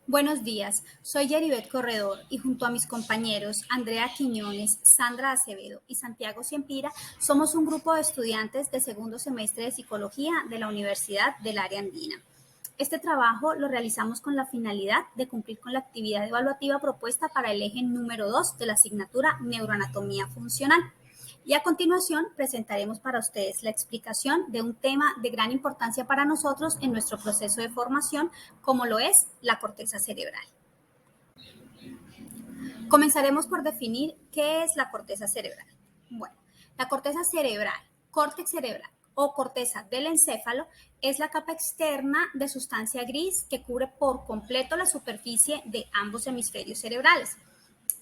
Buenos días, soy Yeribet Corredor y junto a mis compañeros Andrea Quiñones, Sandra Acevedo y Santiago Ciempira somos un grupo de estudiantes de segundo semestre de Psicología de la Universidad del Área Andina. Este trabajo lo realizamos con la finalidad de cumplir con la actividad evaluativa propuesta para el eje número 2 de la asignatura Neuroanatomía Funcional. Y a continuación presentaremos para ustedes la explicación de un tema de gran importancia para nosotros en nuestro proceso de formación, como lo es la corteza cerebral. Comenzaremos por definir qué es la corteza cerebral. Bueno, la corteza cerebral, córtex cerebral o corteza del encéfalo es la capa externa de sustancia gris que cubre por completo la superficie de ambos hemisferios cerebrales.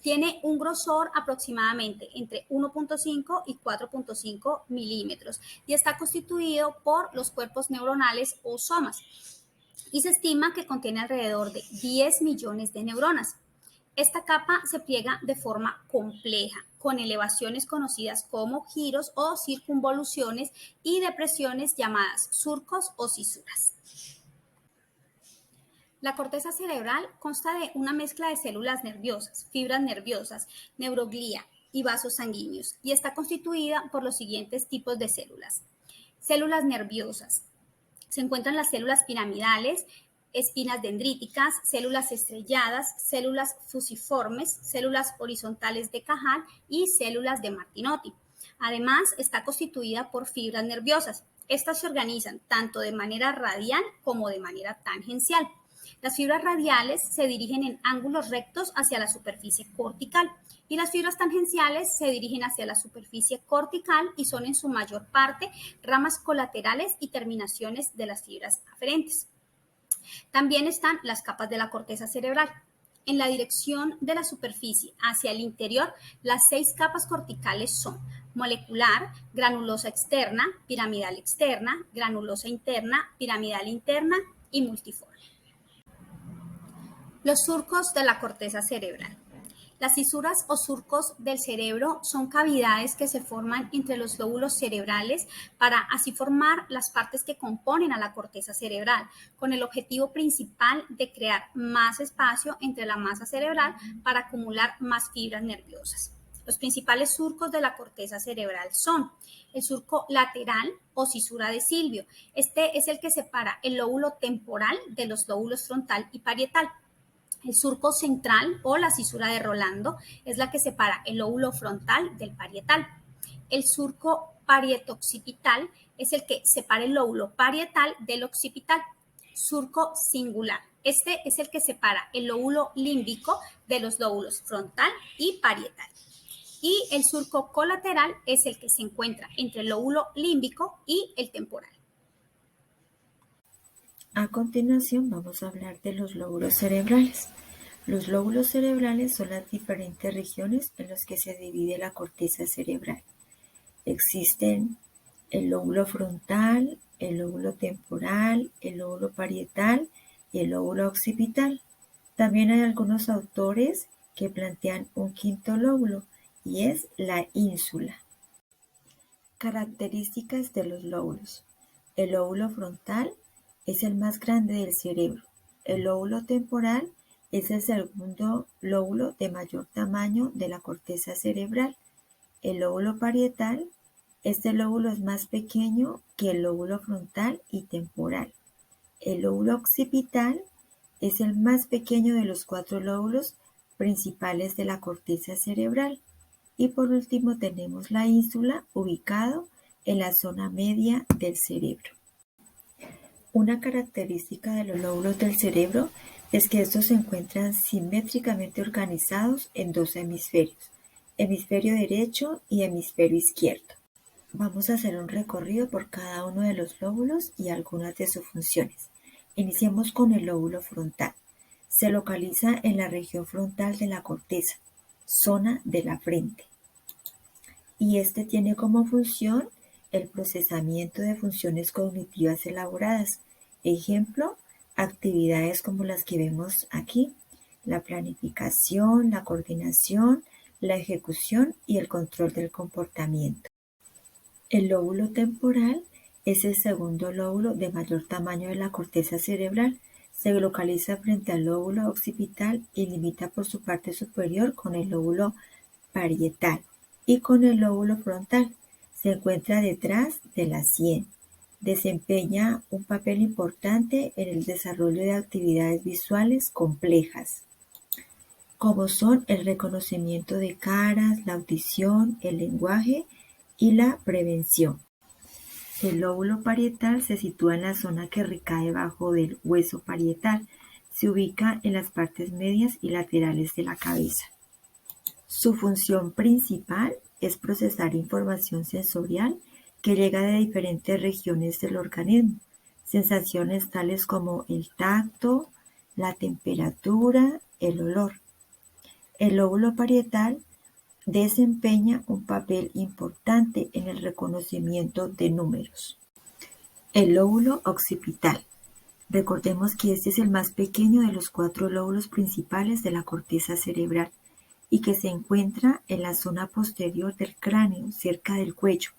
Tiene un grosor aproximadamente entre 1.5 y 4.5 milímetros y está constituido por los cuerpos neuronales o somas. Y se estima que contiene alrededor de 10 millones de neuronas. Esta capa se pliega de forma compleja, con elevaciones conocidas como giros o circunvoluciones y depresiones llamadas surcos o cisuras. La corteza cerebral consta de una mezcla de células nerviosas, fibras nerviosas, neuroglía y vasos sanguíneos y está constituida por los siguientes tipos de células. Células nerviosas. Se encuentran las células piramidales, espinas dendríticas, células estrelladas, células fusiformes, células horizontales de Cajal y células de Martinotti. Además, está constituida por fibras nerviosas. Estas se organizan tanto de manera radial como de manera tangencial. Las fibras radiales se dirigen en ángulos rectos hacia la superficie cortical y las fibras tangenciales se dirigen hacia la superficie cortical y son en su mayor parte ramas colaterales y terminaciones de las fibras aferentes. También están las capas de la corteza cerebral. En la dirección de la superficie hacia el interior, las 6 capas corticales son molecular, granulosa externa, piramidal externa, granulosa interna, piramidal interna y multiforme. Los surcos de la corteza cerebral. Las cisuras o surcos del cerebro son cavidades que se forman entre los lóbulos cerebrales para así formar las partes que componen a la corteza cerebral, con el objetivo principal de crear más espacio entre la masa cerebral para acumular más fibras nerviosas. Los principales surcos de la corteza cerebral son el surco lateral o cisura de Silvio. Este es el que separa el lóbulo temporal de los lóbulos frontal y parietal. El surco central o la cisura de Rolando es la que separa el lóbulo frontal del parietal. El surco parietoccipital es el que separa el lóbulo parietal del occipital. Surco singular. Este es el que separa el lóbulo límbico de los lóbulos frontal y parietal. Y el surco colateral es el que se encuentra entre el lóbulo límbico y el temporal. A continuación vamos a hablar de los lóbulos cerebrales. Los lóbulos cerebrales son las diferentes regiones en las que se divide la corteza cerebral. Existen el lóbulo frontal, el lóbulo temporal, el lóbulo parietal y el lóbulo occipital. También hay algunos autores que plantean un quinto lóbulo y es la ínsula. Características de los lóbulos. El lóbulo frontal es el más grande del cerebro. El lóbulo temporal es el segundo lóbulo de mayor tamaño de la corteza cerebral. El lóbulo parietal, este lóbulo es más pequeño que el lóbulo frontal y temporal. El lóbulo occipital es el más pequeño de los 4 lóbulos principales de la corteza cerebral. Y por último tenemos la ínsula, ubicado en la zona media del cerebro. Una característica de los lóbulos del cerebro es que estos se encuentran simétricamente organizados en 2 hemisferios, hemisferio derecho y hemisferio izquierdo. Vamos a hacer un recorrido por cada uno de los lóbulos y algunas de sus funciones. Iniciemos con el lóbulo frontal. Se localiza en la región frontal de la corteza, zona de la frente. Y este tiene como función el procesamiento de funciones cognitivas elaboradas. Ejemplo, actividades como las que vemos aquí: la planificación, la coordinación, la ejecución y el control del comportamiento. El lóbulo temporal es el segundo lóbulo de mayor tamaño de la corteza cerebral. Se localiza frente al lóbulo occipital y limita por su parte superior con el lóbulo parietal y con el lóbulo frontal. Se encuentra detrás de la sien. Desempeña un papel importante en el desarrollo de actividades visuales complejas, como son el reconocimiento de caras, la audición, el lenguaje y la prevención. El lóbulo parietal se sitúa en la zona que recae debajo del hueso parietal. Se ubica en las partes medias y laterales de la cabeza. Su función principal es procesar información sensorial que llega de diferentes regiones del organismo. Sensaciones tales como el tacto, la temperatura, el olor. El lóbulo parietal desempeña un papel importante en el reconocimiento de números. El lóbulo occipital. Recordemos que este es el más pequeño de los 4 lóbulos principales de la corteza cerebral y que se encuentra en la zona posterior del cráneo, cerca del cuello.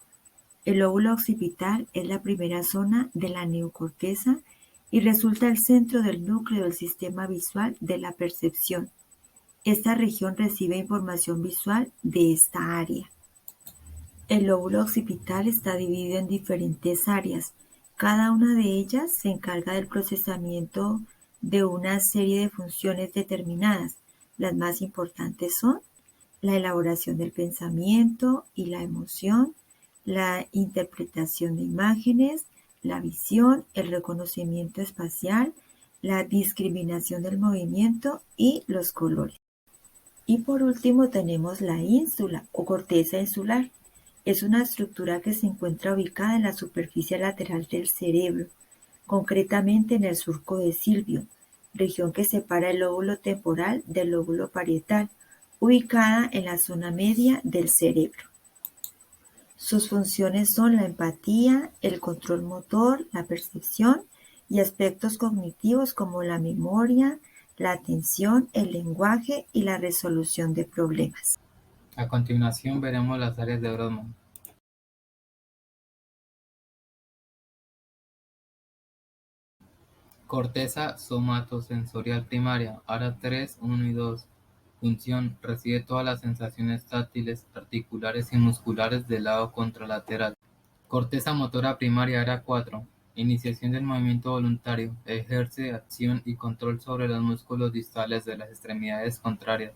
El lóbulo occipital es la primera zona de la neocorteza y resulta el centro del núcleo del sistema visual de la percepción. Esta región recibe información visual de esta área. El lóbulo occipital está dividido en diferentes áreas. Cada una de ellas se encarga del procesamiento de una serie de funciones determinadas. Las más importantes son la elaboración del pensamiento y la emoción, la interpretación de imágenes, la visión, el reconocimiento espacial, la discriminación del movimiento y los colores. Y por último tenemos la ínsula o corteza insular. Es una estructura que se encuentra ubicada en la superficie lateral del cerebro, concretamente en el surco de Silvio, región que separa el lóbulo temporal del lóbulo parietal, ubicada en la zona media del cerebro. Sus funciones son la empatía, el control motor, la percepción y aspectos cognitivos como la memoria, la atención, el lenguaje y la resolución de problemas. A continuación veremos las áreas de Brodmann. Corteza somatosensorial primaria, área 3, 1 y 2. Función: recibe todas las sensaciones táctiles, articulares y musculares del lado contralateral. Corteza motora primaria, área 4. Iniciación del movimiento voluntario. Ejerce acción y control sobre los músculos distales de las extremidades contrarias.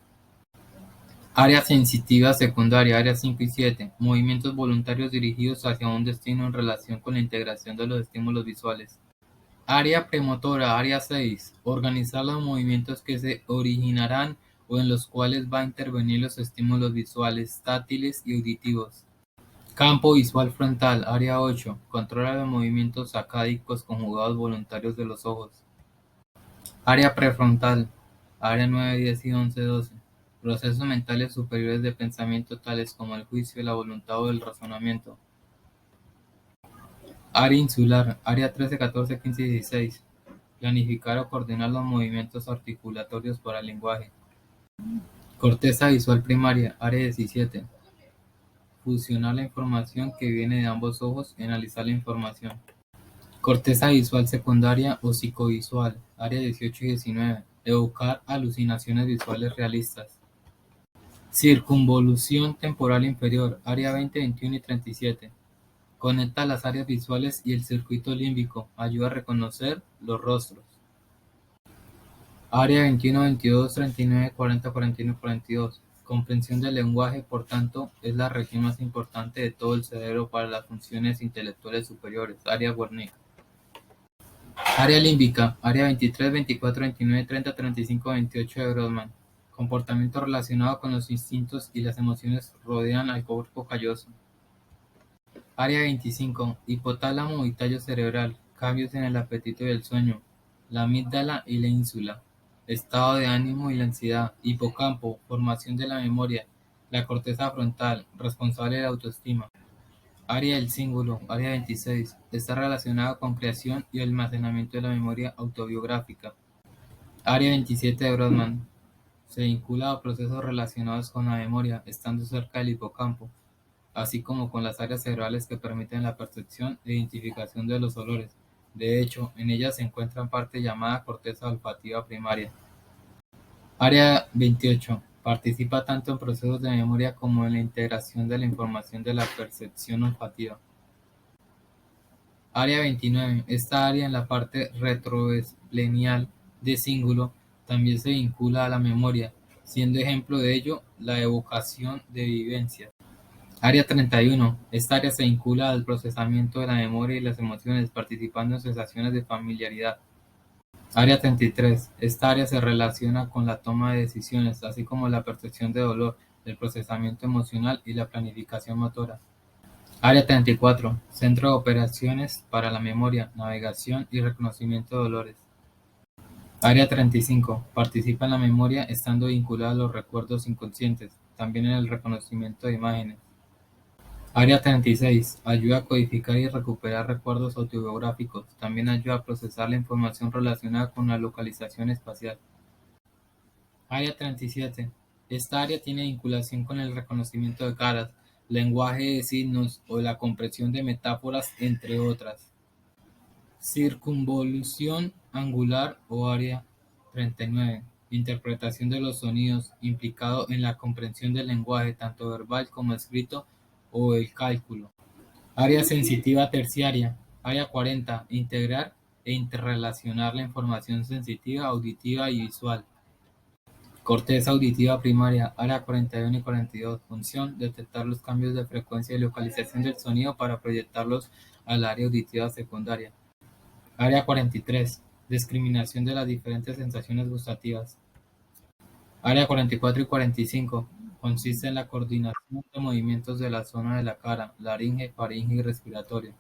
Área sensitiva secundaria, área 5 y 7. Movimientos voluntarios dirigidos hacia un destino en relación con la integración de los estímulos visuales. Área premotora, área 6. Organizar los movimientos que se originarán o en los cuales va a intervenir los estímulos visuales, táctiles y auditivos. Campo visual frontal, área 8. Controla los movimientos sacádicos conjugados voluntarios de los ojos. Área prefrontal, área 9, 10 y 11, 12. Procesos mentales superiores de pensamiento tales como el juicio, la voluntad o el razonamiento. Área insular, área 13, 14, 15 y 16. Planificar o coordinar los movimientos articulatorios para el lenguaje. Corteza visual primaria, área 17. Fusionar la información que viene de ambos ojos y analizar la información. Corteza visual secundaria o psicovisual, área 18 y 19. Evocar alucinaciones visuales realistas. Circunvolución temporal inferior, área 20, 21 y 37. Conecta las áreas visuales y el circuito límbico, ayuda a reconocer los rostros. Área 21, 22, 39, 40, 41 y 42. Comprensión del lenguaje, por tanto, es la región más importante de todo el cerebro para las funciones intelectuales superiores. Área Wernicke. Área límbica, área 23, 24, 29, 30, 35, 28 de Brodmann. Comportamiento relacionado con los instintos y las emociones rodean al cuerpo calloso. Área 25. Hipotálamo y tallo cerebral. Cambios en el apetito y el sueño. La amígdala y la ínsula. Estado de ánimo y la ansiedad. Hipocampo. Formación de la memoria. La corteza frontal. Responsable de la autoestima. Área del cíngulo. Área 26. Está relacionada con creación y almacenamiento de la memoria autobiográfica. Área 27 de Brodmann. Se vincula a procesos relacionados con la memoria, estando cerca del hipocampo, así como con las áreas cerebrales que permiten la percepción e identificación de los olores, De hecho, en ella se encuentra parte llamada corteza olfativa primaria. Área 28. Participa tanto en procesos de memoria como en la integración de la información de la percepción olfativa. Área 29. Esta área en la parte retroesplenial de cíngulo también se vincula a la memoria, siendo ejemplo de ello la evocación de vivencias. Área 31. Esta área se vincula al procesamiento de la memoria y las emociones, participando en sensaciones de familiaridad. Área 33. Esta área se relaciona con la toma de decisiones, así como la percepción de dolor, el procesamiento emocional y la planificación motora. Área 34. Centro de operaciones para la memoria, navegación y reconocimiento de dolores. Área 35. Participa en la memoria estando vinculada a los recuerdos inconscientes, también en el reconocimiento de imágenes. Área 36. Ayuda a codificar y recuperar recuerdos autobiográficos. También ayuda a procesar la información relacionada con la localización espacial. Área 37. Esta área tiene vinculación con el reconocimiento de caras, lenguaje de signos o la comprensión de metáforas, entre otras. Circunvolución angular o área 39. Interpretación de los sonidos, implicado en la comprensión del lenguaje, tanto verbal como escrito, o el cálculo. Área sensitiva terciaria. Área 40. Integrar e interrelacionar la información sensitiva, auditiva y visual. Corteza auditiva primaria. Área 41 y 42. Función: detectar los cambios de frecuencia y localización del sonido para proyectarlos al área auditiva secundaria. Área 43. Discriminación de las diferentes sensaciones gustativas. Área 44 y 45. Consiste en la coordinación de movimientos de la zona de la cara, laringe, faringe y respiratorio.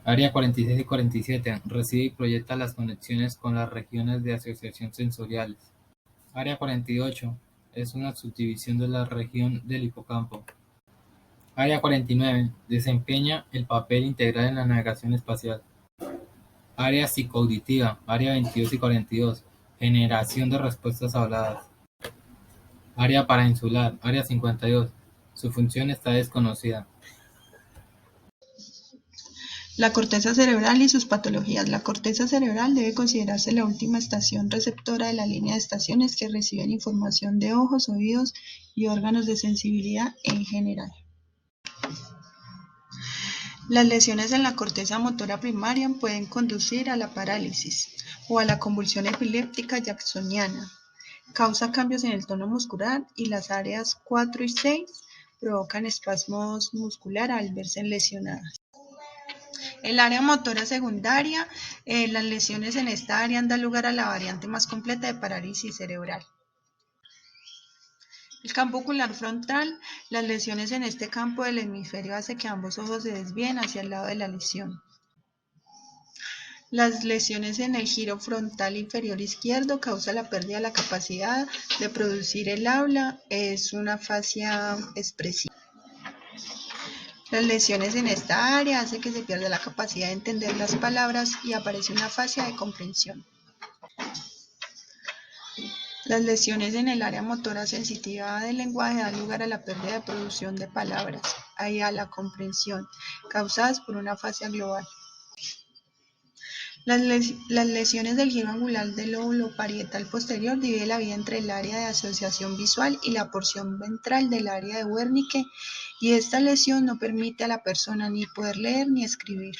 Área 46 y 47. Recibe y proyecta las conexiones con las regiones de asociación sensoriales. Área 48. Es una subdivisión de la región del hipocampo. Área 49. Desempeña el papel integral en la navegación espacial. Área psicoauditiva. Área 22 y 42. Generación de respuestas habladas. Área parainsular. Área 52. Su función está desconocida. La corteza cerebral y sus patologías. La corteza cerebral debe considerarse la última estación receptora de la línea de estaciones que reciben información de ojos, oídos y órganos de sensibilidad en general. Las lesiones en la corteza motora primaria pueden conducir a la parálisis o a la convulsión epiléptica jacksoniana. Causa cambios en el tono muscular y las áreas 4 y 6 provocan espasmos musculares al verse lesionadas. El área motora secundaria, las lesiones en esta área dan lugar a la variante más completa de parálisis cerebral. El campo ocular frontal, las lesiones en este campo del hemisferio hace que ambos ojos se desvíen hacia el lado de la lesión. Las lesiones en el giro frontal inferior izquierdo causan la pérdida de la capacidad de producir el habla, es una afasia expresiva. Las lesiones en esta área hacen que se pierda la capacidad de entender las palabras y aparece una afasia de comprensión. Las lesiones en el área motora sensitiva del lenguaje dan lugar a la pérdida de producción de palabras y a la comprensión, causadas por una afasia global. Las lesiones del giro angular del lóbulo parietal posterior divide la vida entre el área de asociación visual y la porción ventral del área de Wernicke, y esta lesión no permite a la persona ni poder leer ni escribir.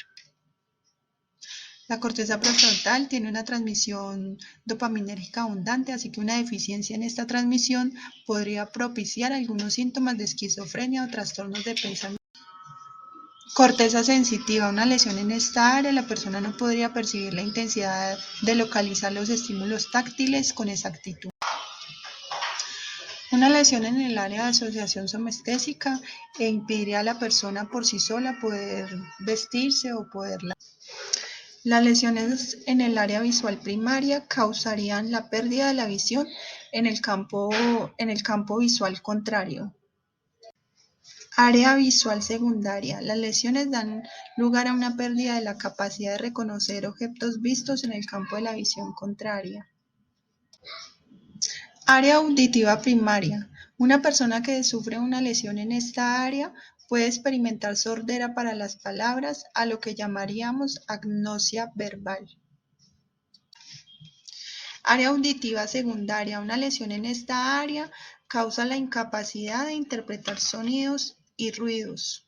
La corteza prefrontal tiene una transmisión dopaminérgica abundante, así que una deficiencia en esta transmisión podría propiciar algunos síntomas de esquizofrenia o trastornos de pensamiento. Corteza sensitiva. Una lesión en esta área, la persona no podría percibir la intensidad de localizar los estímulos táctiles con exactitud. Una lesión en el área de asociación somestésica impediría a la persona por sí sola poder vestirse o poderla. Las lesiones en el área visual primaria causarían la pérdida de la visión en el campo visual contrario. Área visual secundaria. Las lesiones dan lugar a una pérdida de la capacidad de reconocer objetos vistos en el campo de la visión contraria. Área auditiva primaria. Una persona que sufre una lesión en esta área Puede experimentar sordera para las palabras, a lo que llamaríamos agnosia verbal. Área auditiva secundaria. Una lesión en esta área causa la incapacidad de interpretar sonidos y ruidos.